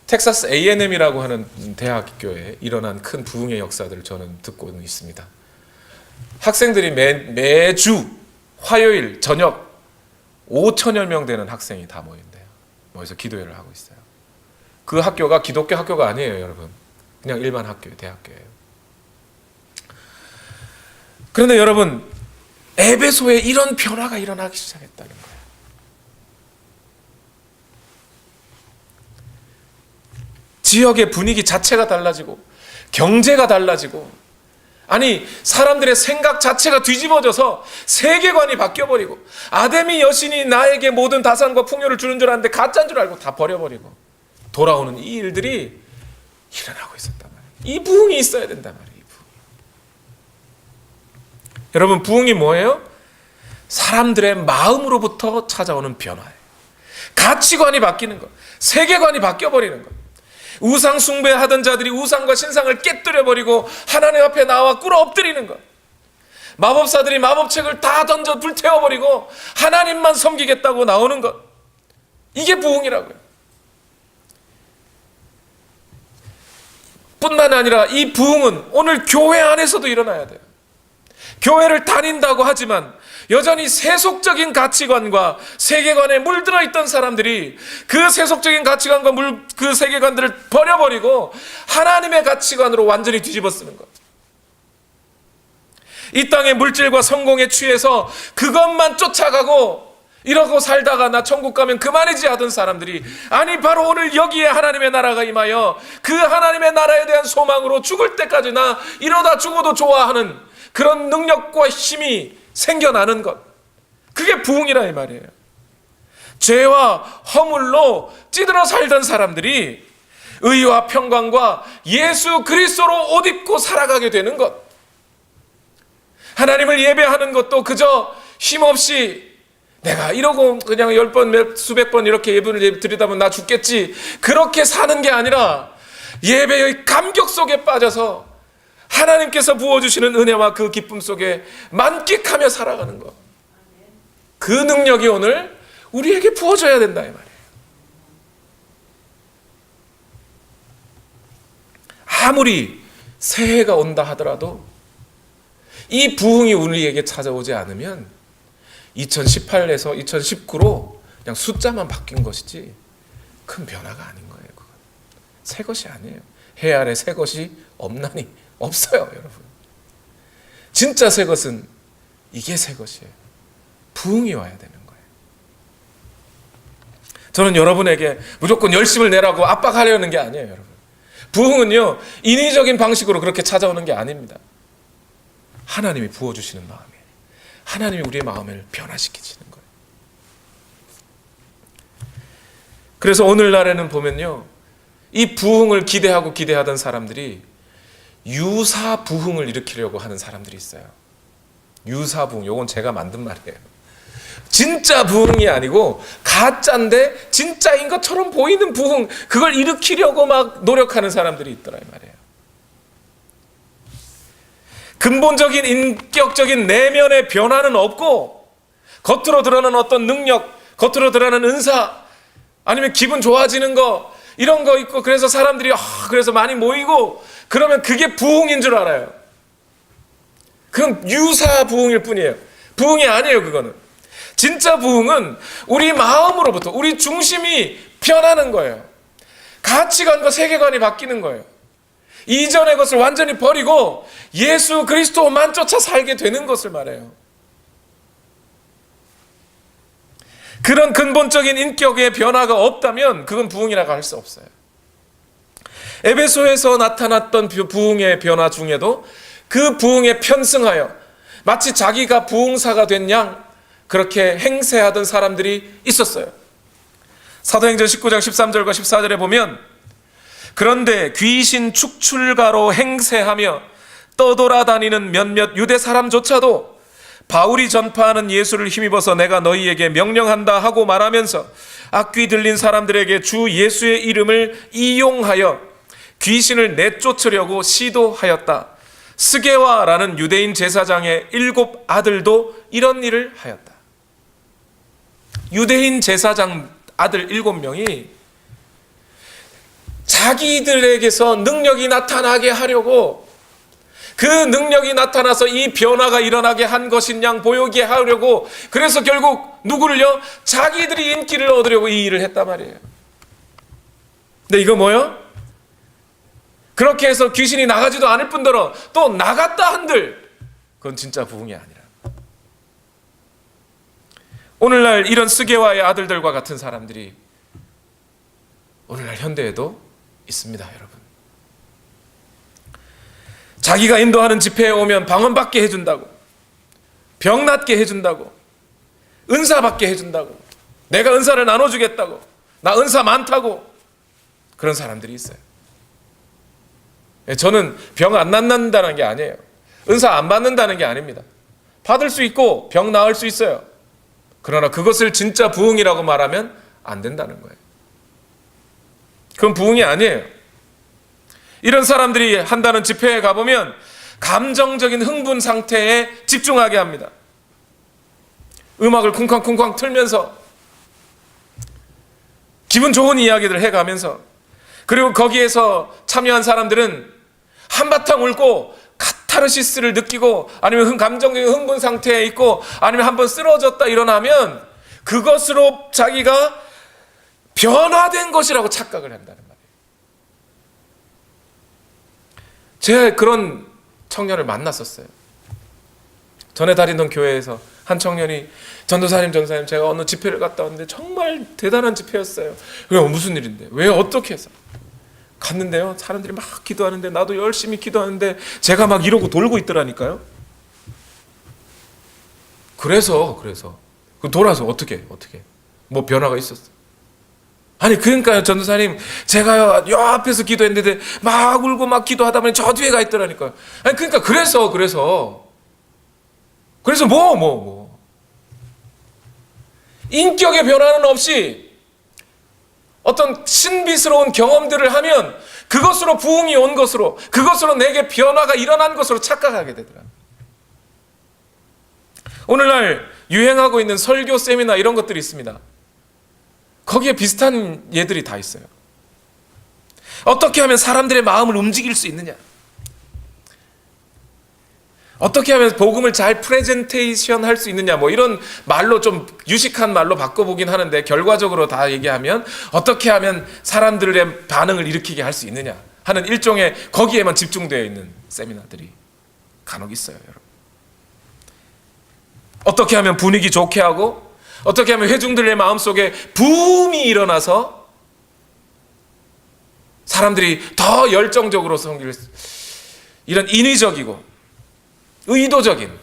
텍사스 A&M이라고 하는 대학교에 일어난 큰 부흥의 역사들을 저는 듣고는 있습니다. 학생들이 매주 화요일 저녁 5천여 명 되는 학생이 다 모인대요. 모여서 기도회를 하고 있어요. 그 학교가 기독교 학교가 아니에요, 여러분. 그냥 일반 학교예요, 대학교예요. 그런데 여러분, 에베소에 이런 변화가 일어나기 시작했다는 거예요. 지역의 분위기 자체가 달라지고 경제가 달라지고, 아니 사람들의 생각 자체가 뒤집어져서 세계관이 바뀌어버리고, 아데미 여신이 나에게 모든 다산과 풍요를 주는 줄 알았는데 가짜인 줄 알고 다 버려버리고 돌아오는 이 일들이 일어나고 있었단 말이에요. 이 부흥이 있어야 된단 말이에요. 이 부흥. 여러분, 부흥이 뭐예요? 사람들의 마음으로부터 찾아오는 변화예요. 가치관이 바뀌는 것, 세계관이 바뀌어버리는 것. 우상 숭배하던 자들이 우상과 신상을 깨뜨려버리고 하나님 앞에 나와 꿇어 엎드리는 것. 마법사들이 마법책을 다 던져 불태워버리고 하나님만 섬기겠다고 나오는 것. 이게 부흥이라고요. 뿐만 아니라 이 부흥은 오늘 교회 안에서도 일어나야 돼요. 교회를 다닌다고 하지만 여전히 세속적인 가치관과 세계관에 물들어 있던 사람들이 그 세속적인 가치관과 그 세계관들을 버려버리고 하나님의 가치관으로 완전히 뒤집어 쓰는 것. 이 땅의 물질과 성공에 취해서 그것만 쫓아가고 이러고 살다가 나 천국 가면 그만이지 하던 사람들이, 아니 바로 오늘 여기에 하나님의 나라가 임하여 그 하나님의 나라에 대한 소망으로 죽을 때까지 나 이러다 죽어도 좋아하는 그런 능력과 힘이 생겨나는 것. 그게 부흥이라 이 말이에요. 죄와 허물로 찌들어 살던 사람들이 의와 평강과 예수 그리스도로 옷 입고 살아가게 되는 것. 하나님을 예배하는 것도 그저 힘없이 내가 이러고 그냥 10번 수백 번 이렇게 예배를 드리다 보면 나 죽겠지, 그렇게 사는 게 아니라 예배의 감격 속에 빠져서 하나님께서 부어주시는 은혜와 그 기쁨 속에 만끽하며 살아가는 것. 그 능력이 오늘 우리에게 부어져야 된다 이 말이에요. 아무리 새해가 온다 하더라도 이 부흥이 우리에게 찾아오지 않으면 2018에서 2019로 그냥 숫자만 바뀐 것이지 큰 변화가 아닌 거예요. 그건 새 것이 아니에요. 해 아래 새 것이 없나니 없어요, 여러분. 진짜 새 것은 이게 새 것이에요. 부흥이 와야 되는 거예요. 저는 여러분에게 무조건 열심을 내라고 압박하려는 게 아니에요, 여러분. 부흥은요, 인위적인 방식으로 그렇게 찾아오는 게 아닙니다. 하나님이 부어주시는 마음이에요. 하나님이 우리의 마음을 변화시키시는 거예요. 그래서 오늘날에는 보면요, 이 부흥을 기대하던 사람들이 유사 부흥을 일으키려고 하는 사람들이 있어요. 유사 부흥, 요건 제가 만든 말이에요. 진짜 부흥이 아니고 가짜인데 진짜인 것처럼 보이는 부흥, 그걸 일으키려고 막 노력하는 사람들이 있더라 이 말이에요. 근본적인 인격적인 내면의 변화는 없고 겉으로 드러나는 어떤 능력, 겉으로 드러나는 은사, 아니면 기분 좋아지는 거, 이런 거 있고, 그래서 사람들이 그래서 많이 모이고 그러면 그게 부흥인 줄 알아요. 그건 유사 부흥일 뿐이에요. 부흥이 아니에요. 그거는 진짜 부흥은 우리 마음으로부터 우리 중심이 변하는 거예요. 가치관과 세계관이 바뀌는 거예요. 이전의 것을 완전히 버리고 예수 그리스도만 쫓아 살게 되는 것을 말해요. 그런 근본적인 인격의 변화가 없다면 그건 부흥이라고 할 수 없어요. 에베소에서 나타났던 부흥의 변화 중에도 그 부흥에 편승하여 마치 자기가 부흥사가 된 양 그렇게 행세하던 사람들이 있었어요. 사도행전 19장 13절과 14절에 보면 그런데 귀신 축출가로 행세하며 떠돌아다니는 몇몇 유대 사람조차도 바울이 전파하는 예수를 힘입어서 내가 너희에게 명령한다 하고 말하면서 악귀 들린 사람들에게 주 예수의 이름을 이용하여 귀신을 내쫓으려고 시도하였다. 스게와라는 유대인 제사장의 7 아들도 이런 일을 하였다. 유대인 제사장 아들 7명이 자기들에게서 능력이 나타나게 하려고, 그 능력이 나타나서 이 변화가 일어나게 한 것인 양 보이게 하려고, 그래서 결국 누구를요? 자기들이 인기를 얻으려고 이 일을 했단 말이에요. 근데 이거 뭐요? 그렇게 해서 귀신이 나가지도 않을 뿐더러 또 나갔다 한들 그건 진짜 부흥이 아니라. 오늘날 이런 스게와의 아들들과 같은 사람들이 오늘날 현대에도 있습니다, 여러분. 자기가 인도하는 집회에 오면 방언받게 해준다고, 병 낫게 해준다고, 은사 받게 해준다고, 내가 은사를 나눠주겠다고, 나 은사 많다고, 그런 사람들이 있어요. 저는 병 안 낫는다는 게 아니에요. 은사 안 받는다는 게 아닙니다. 받을 수 있고 병 나을 수 있어요. 그러나 그것을 진짜 부흥이라고 말하면 안 된다는 거예요. 그건 부흥이 아니에요. 이런 사람들이 한다는 집회에 가보면 감정적인 흥분 상태에 집중하게 합니다. 음악을 쿵쾅쿵쾅 틀면서 기분 좋은 이야기를 해가면서, 그리고 거기에서 참여한 사람들은 한바탕 울고 카타르시스를 느끼고, 아니면 감정적인 흥분 상태에 있고, 아니면 한번 쓰러졌다 일어나면 그것으로 자기가 변화된 것이라고 착각을 한다는 말이에요. 제가 그런 청년을 만났었어요. 전에 다니던 교회에서 한 청년이 전도사님 제가 어느 집회를 갔다 왔는데 정말 대단한 집회였어요. 왜, 무슨 일인데? 왜, 어떻게 해서? 갔는데요, 사람들이 막 기도하는데 나도 열심히 기도하는데 제가 막 이러고 돌고 있더라니까요. 그래서 돌아서 어떻게 뭐 변화가 있었어? 아니 그러니까요, 전도사님, 제가요 요 앞에서 기도했는데 막 울고 막 기도하다 보니 저 뒤에 가 있더라니까요. 아니 그러니까 그래서 뭐 인격의 변화는 없이 어떤 신비스러운 경험들을 하면 그것으로 부흥이 온 것으로, 그것으로 내게 변화가 일어난 것으로 착각하게 되더라. 오늘날 유행하고 있는 설교 세미나 이런 것들이 있습니다. 거기에 비슷한 예들이 다 있어요. 어떻게 하면 사람들의 마음을 움직일 수 있느냐, 어떻게 하면 복음을 잘 프레젠테이션 할 수 있느냐, 뭐 이런 말로 좀 유식한 말로 바꿔보긴 하는데, 결과적으로 다 얘기하면 어떻게 하면 사람들의 반응을 일으키게 할 수 있느냐 하는 일종의 거기에만 집중되어 있는 세미나들이 간혹 있어요, 여러분. 어떻게 하면 분위기 좋게 하고, 어떻게 하면 회중들의 마음속에 붐이 일어나서 사람들이 더 열정적으로 섬기를, 이런 인위적이고 의도적인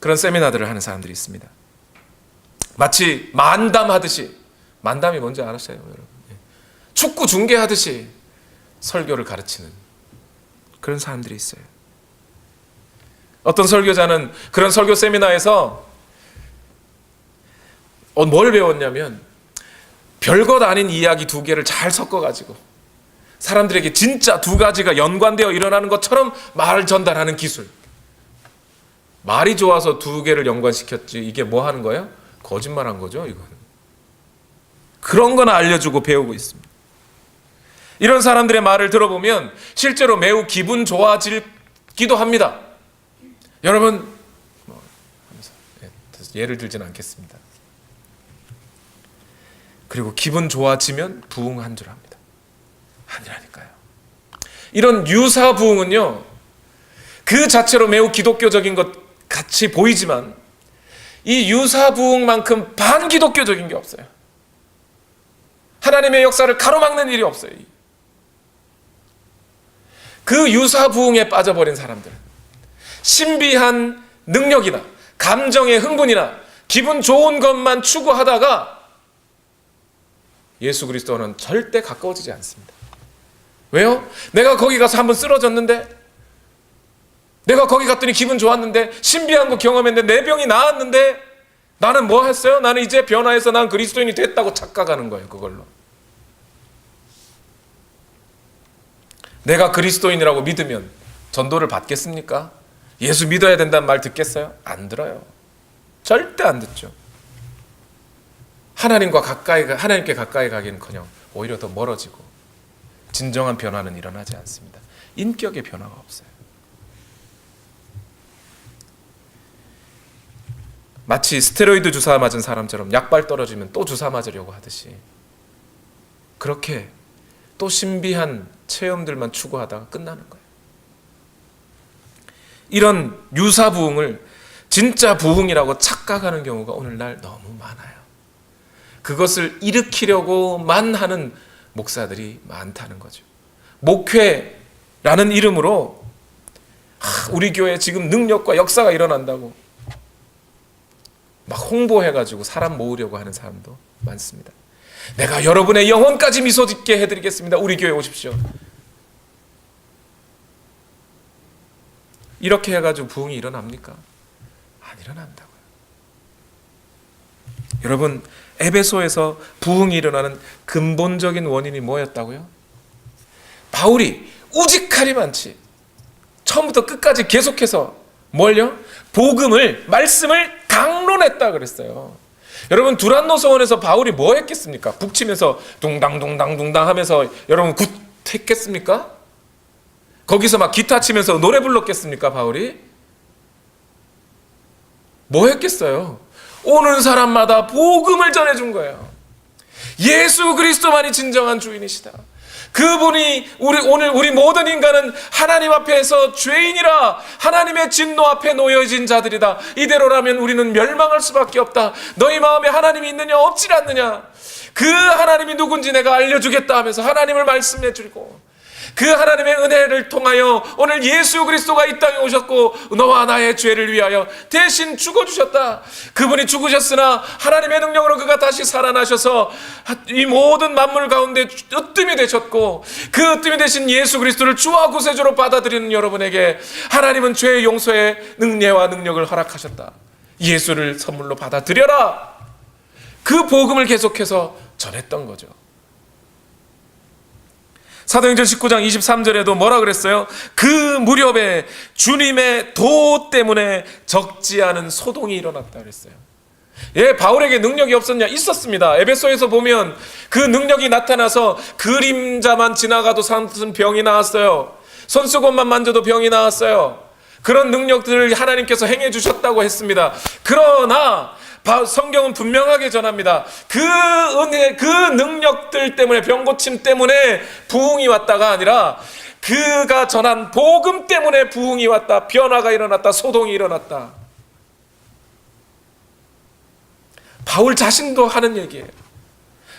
그런 세미나들을 하는 사람들이 있습니다. 마치 만담하듯이, 만담이 뭔지 알았어요, 여러분? 축구 중계하듯이 설교를 가르치는 그런 사람들이 있어요. 어떤 설교자는 그런 설교 세미나에서 뭘 배웠냐면, 별것 아닌 이야기 2개를 잘 섞어가지고 사람들에게 진짜 2가지가 연관되어 일어나는 것처럼 말을 전달하는 기술. 말이 좋아서 2개를 연관시켰지, 이게 뭐 하는 거예요? 거짓말한 거죠, 이거는. 그런 거나 알려주고 배우고 있습니다. 이런 사람들의 말을 들어보면 실제로 매우 기분 좋아지기도 합니다. 여러분, 예를 들지는 않겠습니다. 그리고 기분 좋아지면 부흥한 줄 압니다. 아니라니까요. 이런 유사 부흥은요, 그 자체로 매우 기독교적인 것 같이 보이지만 이 유사 부흥만큼 반기독교적인 게 없어요. 하나님의 역사를 가로막는 일이 없어요. 그 유사 부흥에 빠져버린 사람들, 신비한 능력이나 감정의 흥분이나 기분 좋은 것만 추구하다가 예수 그리스도는 절대 가까워지지 않습니다. 왜요? 내가 거기 가서 한번 쓰러졌는데, 내가 거기 갔더니 기분 좋았는데, 신비한 거 경험했는데, 내 병이 나았는데, 나는 뭐 했어요? 나는 이제 변화해서 난 그리스도인이 됐다고 착각하는 거예요. 그걸로. 내가 그리스도인이라고 믿으면 전도를 받겠습니까? 예수 믿어야 된다는 말 듣겠어요? 안 들어요. 절대 안 듣죠. 하나님께 가까이 가기는커녕 오히려 더 멀어지고, 진정한 변화는 일어나지 않습니다. 인격의 변화가 없어요. 마치 스테로이드 주사 맞은 사람처럼 약발 떨어지면 또 주사 맞으려고 하듯이, 그렇게 또 신비한 체험들만 추구하다가 끝나는 거예요. 이런 유사 부흥을 진짜 부흥이라고 착각하는 경우가 오늘날 너무 많아요. 그것을 일으키려고만 하는 목사들이 많다는 거죠. 목회라는 이름으로 우리 교회에 지금 능력과 역사가 일어난다고 막 홍보해가지고 사람 모으려고 하는 사람도 많습니다. 내가 여러분의 영혼까지 미소 짓게 해드리겠습니다. 우리 교회 오십시오. 이렇게 해가지고 부흥이 일어납니까? 안 일어난다고요. 여러분, 에베소에서 부흥이 일어나는 근본적인 원인이 뭐였다고요? 바울이 우직하리 많지, 처음부터 끝까지 계속해서 뭘요? 복음을, 말씀을 강론했다 그랬어요. 여러분, 두란노 서원에서 바울이 뭐 했겠습니까? 북치면서 둥당둥당둥당 하면서 여러분 굿했겠습니까? 거기서 막 기타 치면서 노래 불렀겠습니까? 바울이? 뭐 했겠어요? 오는 사람마다 복음을 전해준 거예요. 예수 그리스도만이 진정한 주인이시다. 그분이 오늘 우리 모든 인간은 하나님 앞에서 죄인이라 하나님의 진노 앞에 놓여진 자들이다. 이대로라면 우리는 멸망할 수밖에 없다. 너희 마음에 하나님이 있느냐 없지 않느냐. 그 하나님이 누군지 내가 알려주겠다 하면서 하나님을 말씀해 주고, 그 하나님의 은혜를 통하여 오늘 예수 그리스도가 이 땅에 오셨고 너와 나의 죄를 위하여 대신 죽어주셨다. 그분이 죽으셨으나 하나님의 능력으로 그가 다시 살아나셔서 이 모든 만물 가운데 으뜸이 되셨고, 그 으뜸이 되신 예수 그리스도를 주와 구세주로 받아들이는 여러분에게 하나님은 죄의 용서의 능례와 능력을 허락하셨다. 예수를 선물로 받아들여라. 그 복음을 계속해서 전했던 거죠. 사도행전 19장 23절에도 뭐라 그랬어요? 그 무렵에 주님의 도 때문에 적지 않은 소동이 일어났다 그랬어요. 예, 바울에게 능력이 없었냐? 있었습니다. 에베소에서 보면 그 능력이 나타나서 그림자만 지나가도 사람 병이 나왔어요. 손수건만 만져도 병이 나왔어요. 그런 능력들을 하나님께서 행해 주셨다고 했습니다. 그러나 성경은 분명하게 전합니다. 그 은혜, 그 능력들 때문에, 병고침 때문에 부흥이 왔다가 아니라 그가 전한 복음 때문에 부흥이 왔다. 변화가 일어났다. 소동이 일어났다. 바울 자신도 하는 얘기예요.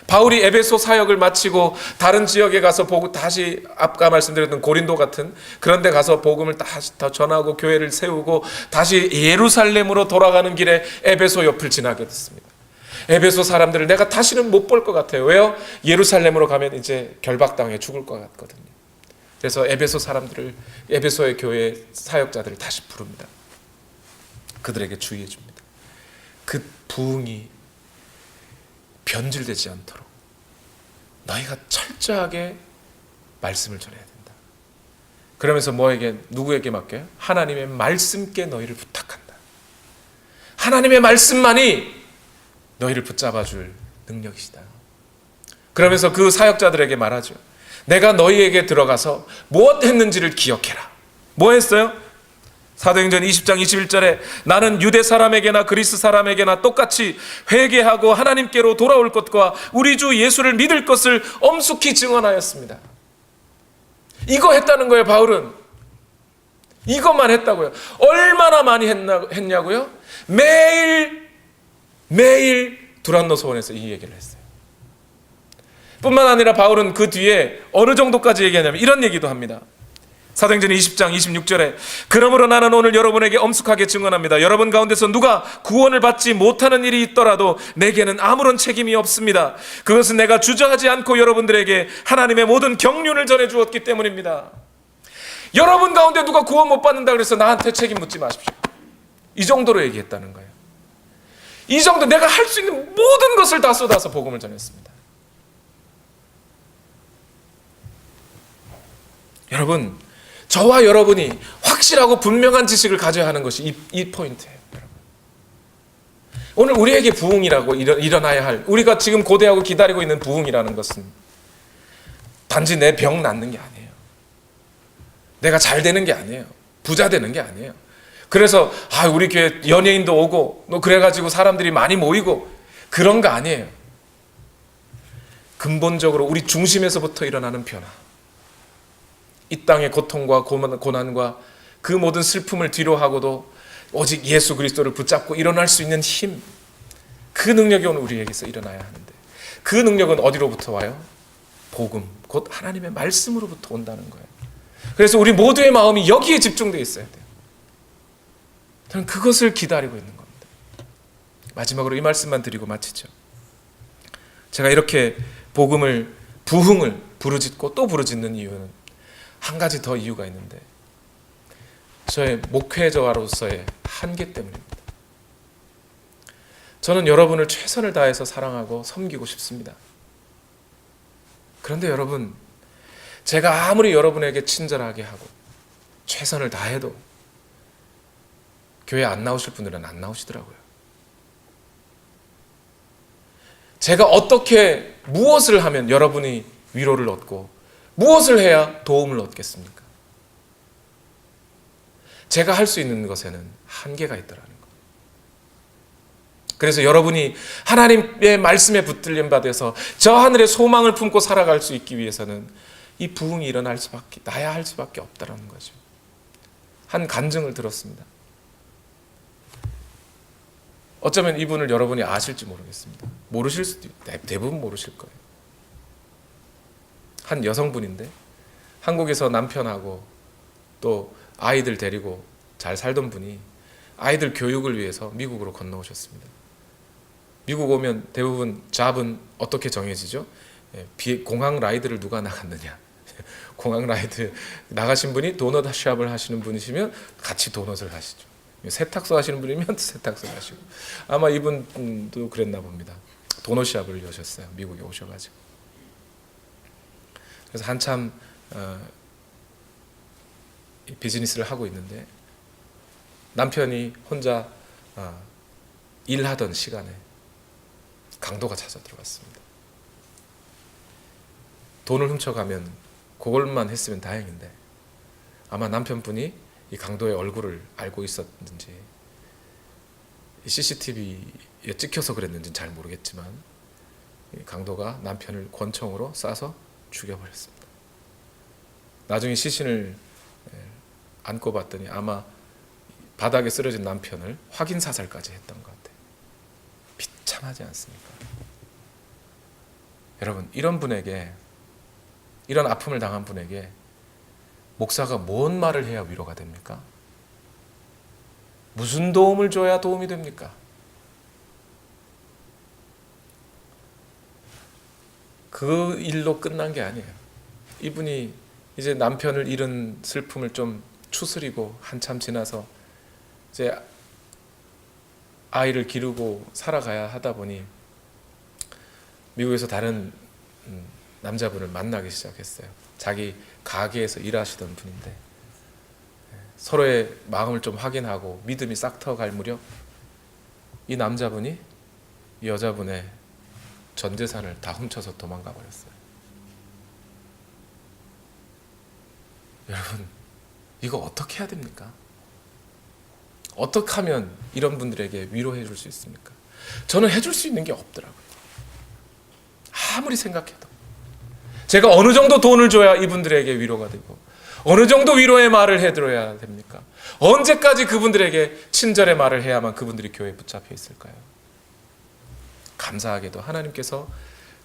바울이 에베소 사역을 마치고 다른 지역에 가서 다시 아까 말씀드렸던 고린도 같은 그런 데 가서 복음을 다시 더 전하고 교회를 세우고 다시 예루살렘으로 돌아가는 길에 에베소 옆을 지나게 됐습니다. 에베소 사람들을 내가 다시는 못 볼 것 같아요. 왜요? 예루살렘으로 가면 이제 결박당해 죽을 것 같거든요. 그래서 에베소 사람들을, 에베소의 교회 사역자들을 다시 부릅니다. 그들에게 주의해 줍니다. 그 부흥이 변질되지 않도록 너희가 철저하게 말씀을 전해야 된다. 그러면서 누구에게 맡겨요? 하나님의 말씀께 너희를 부탁한다. 하나님의 말씀만이 너희를 붙잡아줄 능력이시다. 그러면서 그 사역자들에게 말하죠. 내가 너희에게 들어가서 무엇 했는지를 기억해라. 뭐 했어요? 사도행전 20장 21절에 나는 유대 사람에게나 그리스 사람에게나 똑같이 회개하고 하나님께로 돌아올 것과 우리 주 예수를 믿을 것을 엄숙히 증언하였습니다. 이거 했다는 거예요. 바울은 이것만 했다고요. 얼마나 많이 했냐고요? 매일 두란노 서원에서 이 얘기를 했어요. 뿐만 아니라 바울은 그 뒤에 어느 정도까지 얘기하냐면 이런 얘기도 합니다. 사도행전 20장 26절에 그러므로 나는 오늘 여러분에게 엄숙하게 증언합니다. 여러분 가운데서 누가 구원을 받지 못하는 일이 있더라도 내게는 아무런 책임이 없습니다. 그것은 내가 주저하지 않고 여러분들에게 하나님의 모든 경륜을 전해 주었기 때문입니다. 여러분 가운데 누가 구원 못 받는다 그래서 나한테 책임 묻지 마십시오. 이 정도로 얘기했다는 거예요. 이 정도 내가 할 수 있는 모든 것을 다 쏟아서 복음을 전했습니다. 여러분, 저와 여러분이 확실하고 분명한 지식을 가져야 하는 것이 이 포인트예요. 여러분. 오늘 우리에게 부흥이라고 일어나야 할, 우리가 지금 고대하고 기다리고 있는 부흥이라는 것은 단지 내 병 낫는 게 아니에요. 내가 잘 되는 게 아니에요. 부자 되는 게 아니에요. 그래서 우리 교회 연예인도 오고 그래가지고 사람들이 많이 모이고 그런 거 아니에요. 근본적으로 우리 중심에서부터 일어나는 변화, 이 땅의 고통과 고난과 그 모든 슬픔을 뒤로하고도 오직 예수 그리스도를 붙잡고 일어날 수 있는 힘, 그 능력이 오늘 우리에게서 일어나야 하는데, 그 능력은 어디로부터 와요? 복음, 곧 하나님의 말씀으로부터 온다는 거예요. 그래서 우리 모두의 마음이 여기에 집중되어 있어야 돼요. 저는 그것을 기다리고 있는 겁니다. 마지막으로 이 말씀만 드리고 마치죠. 제가 이렇게 복음을, 부흥을 부르짖고 또 부르짖는 이유는 한 가지 더 이유가 있는데, 저의 목회자로서의 한계 때문입니다. 저는 여러분을 최선을 다해서 사랑하고 섬기고 싶습니다. 그런데 여러분, 제가 아무리 여러분에게 친절하게 하고 최선을 다해도 교회 안 나오실 분들은 안 나오시더라고요. 제가 어떻게, 무엇을 하면 여러분이 위로를 얻고 무엇을 해야 도움을 얻겠습니까? 제가 할 수 있는 것에는 한계가 있다라는 것. 그래서 여러분이 하나님의 말씀에 붙들림 받아서 저 하늘의 소망을 품고 살아갈 수 있기 위해서는 이 부흥이 일어날 수밖에, 나야 할 수밖에 없다라는 거죠. 한 간증을 들었습니다. 어쩌면 이분을 여러분이 아실지 모르겠습니다. 모르실 수도, 대부분 모르실 거예요. 한 여성분인데 한국에서 남편하고 또 아이들 데리고 잘 살던 분이 아이들 교육을 위해서 미국으로 건너오셨습니다. 미국 오면 대부분 잡은 어떻게 정해지죠? 공항 라이드를 누가 나갔느냐. 공항 라이드 나가신 분이 도넛 샵을 하시는 분이시면 같이 도넛을 하시죠. 세탁소 하시는 분이면 세탁소 하시고, 아마 이분도 그랬나 봅니다. 도넛 샵을 여셨어요. 미국에 오셔가지고. 그래서 한참 비즈니스를 하고 있는데 남편이 혼자 일하던 시간에 강도가 찾아 들어갔습니다. 돈을 훔쳐가면 그걸만 했으면 다행인데, 아마 남편분이 이 강도의 얼굴을 알고 있었는지 CCTV에 찍혀서 그랬는지는 잘 모르겠지만 강도가 남편을 권총으로 쏴서 죽여버렸습니다. 나중에 시신을 안고 봤더니 아마 바닥에 쓰러진 남편을 확인 사살까지 했던 것 같아요. 비참하지 않습니까? 여러분, 이런 분에게, 이런 아픔을 당한 분에게 목사가 뭔 말을 해야 위로가 됩니까? 무슨 도움을 줘야 도움이 됩니까? 그 일로 끝난 게 아니에요. 이분이 이제 남편을 잃은 슬픔을 좀 추스리고 한참 지나서 이제 아이를 기르고 살아가야 하다 보니 미국에서 다른 남자분을 만나기 시작했어요. 자기 가게에서 일하시던 분인데 서로의 마음을 좀 확인하고 믿음이 싹 트어갈 무렵 이 남자분이 이 여자분의 전 재산을 다 훔쳐서 도망가 버렸어요. 여러분, 이거 어떻게 해야 됩니까? 어떻게 하면 이런 분들에게 위로해 줄 수 있습니까? 저는 해줄 수 있는 게 없더라고요. 아무리 생각해도. 제가 어느 정도 돈을 줘야 이분들에게 위로가 되고, 어느 정도 위로의 말을 해드려야 됩니까? 언제까지 그분들에게 친절의 말을 해야만 그분들이 교회에 붙잡혀 있을까요? 감사하게도 하나님께서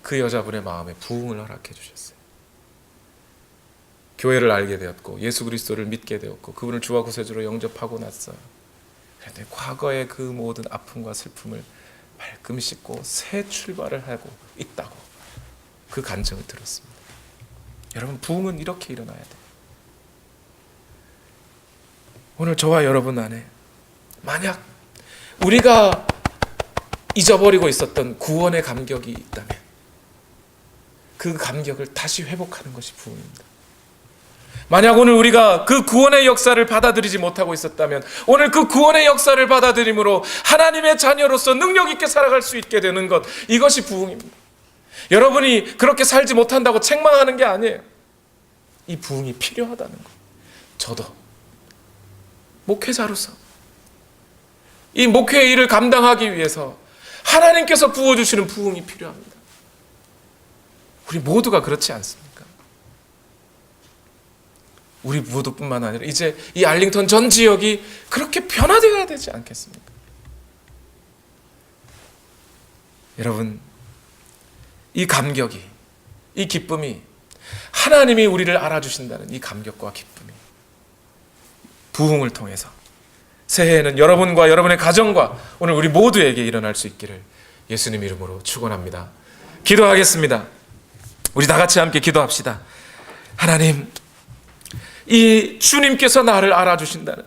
그 여자분의 마음에 부흥을 허락해 주셨어요. 교회를 알게 되었고 예수 그리스도를 믿게 되었고 그분을 주와 구세주로 영접하고 났어요. 그런데 과거의 그 모든 아픔과 슬픔을 말끔히 씻고 새 출발을 하고 있다고 그 간증을 들었습니다. 여러분, 부흥은 이렇게 일어나야 돼요. 오늘 저와 여러분 안에 만약 우리가 잊어버리고 있었던 구원의 감격이 있다면 그 감격을 다시 회복하는 것이 부흥입니다. 만약 오늘 우리가 그 구원의 역사를 받아들이지 못하고 있었다면 오늘 그 구원의 역사를 받아들임으로 하나님의 자녀로서 능력 있게 살아갈 수 있게 되는 것, 이것이 부흥입니다. 여러분이 그렇게 살지 못한다고 책망하는 게 아니에요. 이 부흥이 필요하다는 것. 저도 목회자로서 이 목회의 일을 감당하기 위해서 하나님께서 부어주시는 부흥이 필요합니다. 우리 모두가 그렇지 않습니까? 우리 모두뿐만 아니라 이제 이 알링턴 전 지역이 그렇게 변화되어야 되지 않겠습니까? 여러분, 이 감격이, 이 기쁨이 하나님이 우리를 알아주신다는 이 감격과 기쁨이 부흥을 통해서 새해에는 여러분과 여러분의 가정과 오늘 우리 모두에게 일어날 수 있기를 예수님 이름으로 축원합니다. 기도하겠습니다. 우리 다 같이 함께 기도합시다. 하나님, 이 주님께서 나를 알아주신다는,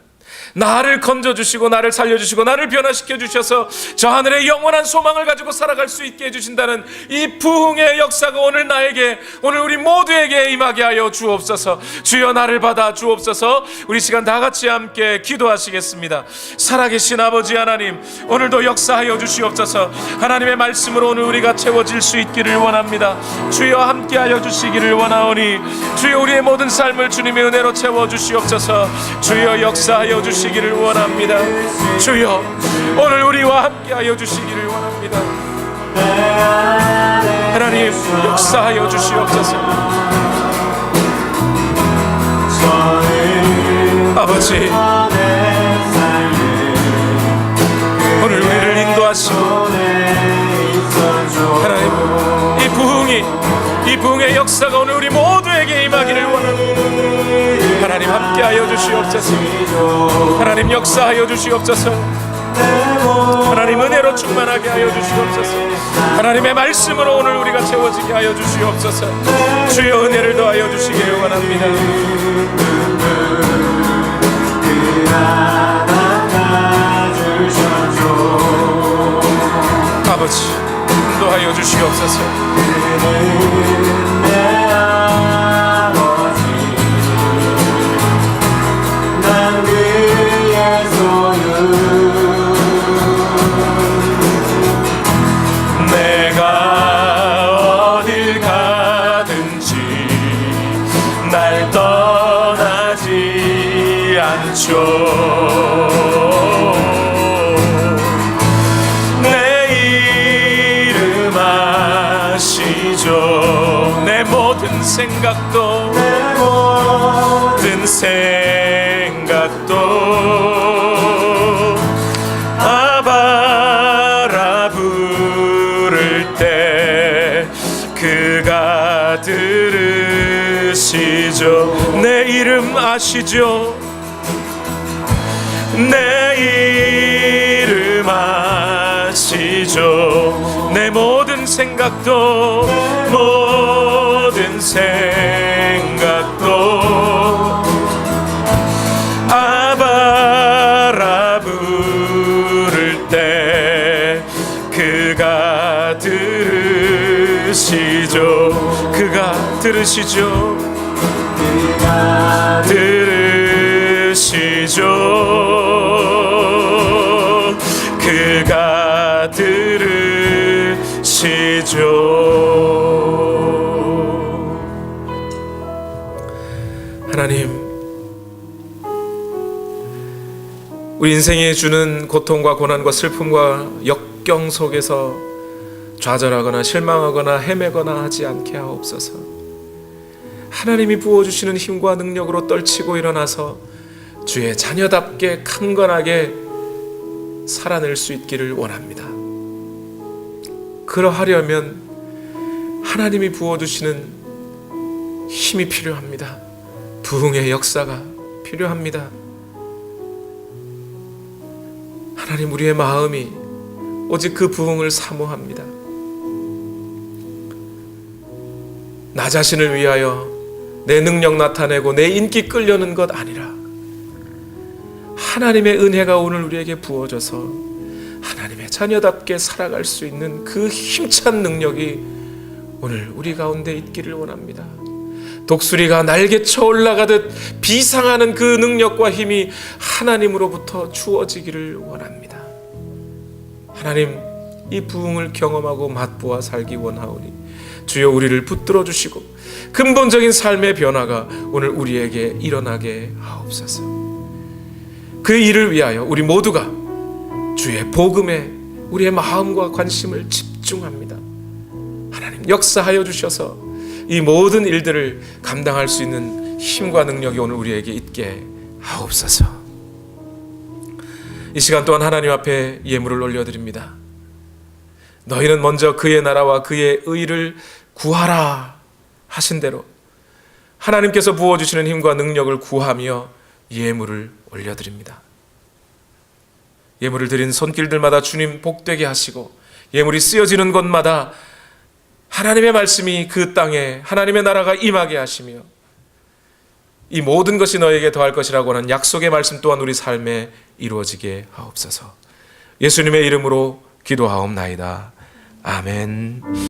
나를 건져주시고 나를 살려주시고 나를 변화시켜 주셔서 저 하늘의 영원한 소망을 가지고 살아갈 수 있게 해주신다는 이 부흥의 역사가 오늘 나에게, 오늘 우리 모두에게 임하게 하여 주옵소서. 주여, 나를 받아 주옵소서. 우리 시간 다 같이 함께 기도하시겠습니다. 살아계신 아버지 하나님, 오늘도 역사하여 주시옵소서. 하나님의 말씀으로 오늘 우리가 채워질 수 있기를 원합니다. 주여, 함께하여 주시기를 원하오니 주여, 우리의 모든 삶을 주님의 은혜로 채워주시옵소서. 주여, 역사하여 주시기를 원합니다. 주여, 오늘 우리와 함께하여 주시기를 원합니다. 하나님, 역사하여 주시옵소서. 아버지, 오늘 우리를 인도하시고 하나님, 이 부흥의 역사가 오늘 우리 모두에게 임하기를 원합니다. 하나님, 함께하여 주시옵소서. 하나님, 역사하여 주시옵소서. 하나님, 은혜로 충만하게 하여 주시옵소서. 하나님의 말씀으로 오늘 우리가 채워지게 하여 주시옵소서. 주여, 은혜를 더하여 주시기를 원합니다. 아버지, 인도하여 주시옵소서. 내가 어딜 가든지 날 떠나지 않죠. 내 모든 생각도 아바라 부를 때 그가 들으시죠. 내 이름 아시죠? 내 이름 아시죠? 내 모든 생각도 아바라 부를 때 그가 들으시죠. 그가 들으시죠. 그가 들으시죠. 하나님, 우리 인생에 주는 고통과 고난과 슬픔과 역경 속에서 좌절하거나 실망하거나 헤매거나 하지 않게 하옵소서. 하나님이 부어주시는 힘과 능력으로 떨치고 일어나서 주의 자녀답게 강건하게 살아낼 수 있기를 원합니다. 그러하려면 하나님이 부어주시는 힘이 필요합니다. 부흥의 역사가 필요합니다. 하나님, 우리의 마음이 오직 그 부흥을 사모합니다. 나 자신을 위하여 내 능력 나타내고 내 인기 끌려는 것 아니라 하나님의 은혜가 오늘 우리에게 부어져서 하나님의 자녀답게 살아갈 수 있는 그 힘찬 능력이 오늘 우리 가운데 있기를 원합니다. 독수리가 날개쳐 올라가듯 비상하는 그 능력과 힘이 하나님으로부터 주어지기를 원합니다. 하나님, 이 부흥을 경험하고 맛보아 살기 원하오니 주여 우리를 붙들어 주시고 근본적인 삶의 변화가 오늘 우리에게 일어나게 하옵소서. 그 일을 위하여 우리 모두가 주의 복음에 우리의 마음과 관심을 집중합니다. 하나님, 역사하여 주셔서 이 모든 일들을 감당할 수 있는 힘과 능력이 오늘 우리에게 있게 하옵소서. 이 시간 또한 하나님 앞에 예물을 올려드립니다. 너희는 먼저 그의 나라와 그의 의를 구하라 하신 대로 하나님께서 부어주시는 힘과 능력을 구하며 예물을 올려드립니다. 예물을 드린 손길들마다 주님 복되게 하시고 예물이 쓰여지는 곳마다 하나님의 말씀이 그 땅에 하나님의 나라가 임하게 하시며 이 모든 것이 너에게 더할 것이라고 하는 약속의 말씀 또한 우리 삶에 이루어지게 하옵소서. 예수님의 이름으로 기도하옵나이다. 아멘.